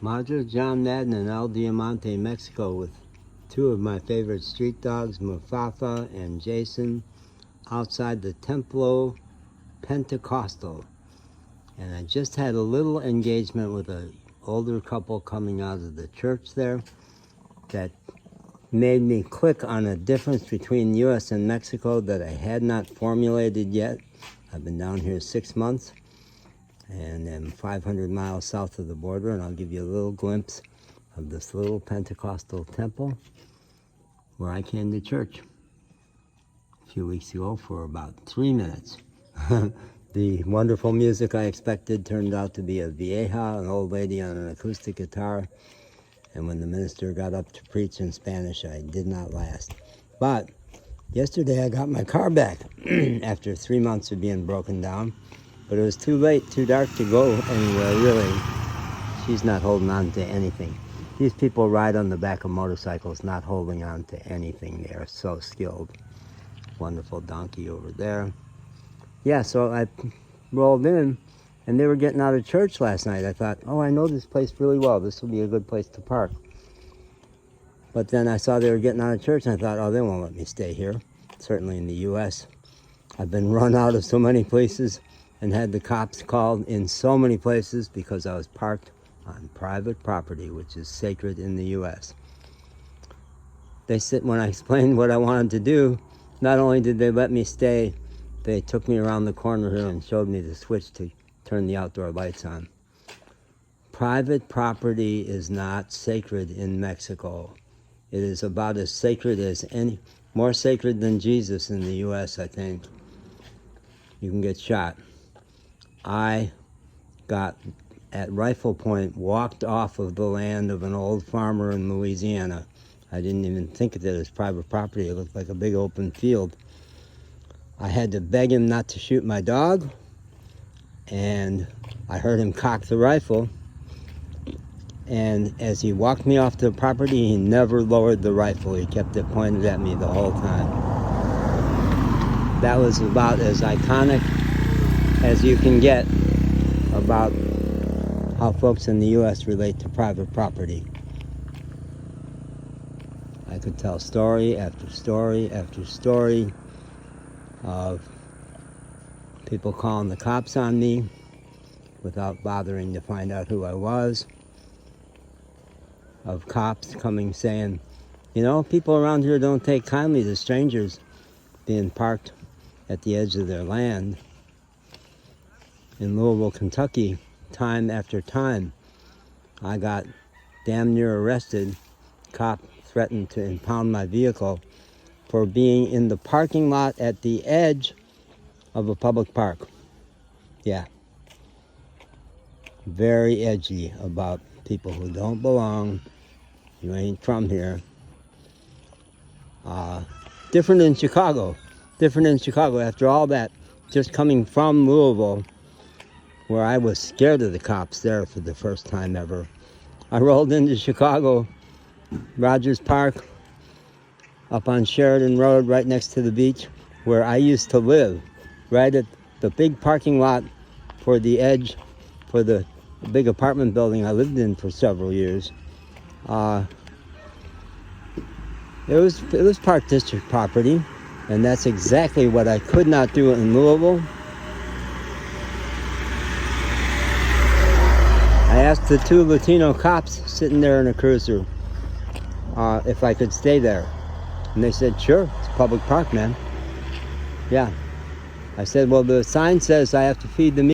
Madre John Madden in El Diamante, Mexico, with two of my favorite street dogs, Mufafa and Jason, outside the Templo Pentecostal. And I just had a little engagement with an older couple coming out of the church there that made me click on a difference between U.S. and Mexico that I had not formulated yet. I've been down here 6 months and am 500 miles south of the border, and I'll give you a little glimpse of this little Pentecostal temple where I came to church a few weeks ago for about 3 minutes. The wonderful music I expected turned out to be a vieja, an old lady on an acoustic guitar, and when the minister got up to preach in Spanish, I did not last. But yesterday I got my car back after 3 months of being broken down. But it was too late, too dark to go anywhere, really. She's not holding on to anything. These people ride on the back of motorcycles, not holding on to anything. They are so skilled. Wonderful donkey over there. Yeah, so I rolled in, and they were getting out of church last night. I thought, oh, I know this place really well. This will be a good place to park. But then I saw they were getting out of church, and I thought, oh, they won't let me stay here. Certainly in the U.S. I've been run out of so many places and had the cops called in so many places because I was parked on private property, which is sacred in the U.S. They said, when I explained what I wanted to do, not only did they let me stay, they took me around the corner here and showed me the switch to turn the outdoor lights on. Private property is not sacred in Mexico. It is about as sacred as any, more sacred than Jesus in the U.S., I think. You can get shot. I got, at rifle point, walked off of the land of an old farmer in Louisiana. I didn't even think of it as private property. It looked like a big open field. I had to beg him not to shoot my dog, and I heard him cock the rifle. And as he walked me off the property, he never lowered the rifle. He kept it pointed at me the whole time. That was about as iconic as you can get about how folks in the U.S. relate to private property. I could tell story after story after story of people calling the cops on me without bothering to find out who I was, of cops coming saying, you know, people around here don't take kindly to strangers being parked at the edge of their land. In Louisville, Kentucky, time after time, I got damn near arrested. Cop threatened to impound my vehicle for being in the parking lot at the edge of a public park. Yeah. Very edgy about people who don't belong. You ain't from here. Different in Chicago. Different in Chicago. After all that, just coming from Louisville, where I was scared of the cops there for the first time ever, I rolled into Chicago, Rogers Park, up on Sheridan Road, right next to the beach, where I used to live, right at the big parking lot for the edge, for the big apartment building I lived in for several years. It was Park District property, and that's exactly what I could not do in Louisville. I asked the two Latino cops sitting there in a cruiser if I could stay there. And they said, sure, it's a public park, man. Yeah. I said, well, the sign says I have to feed the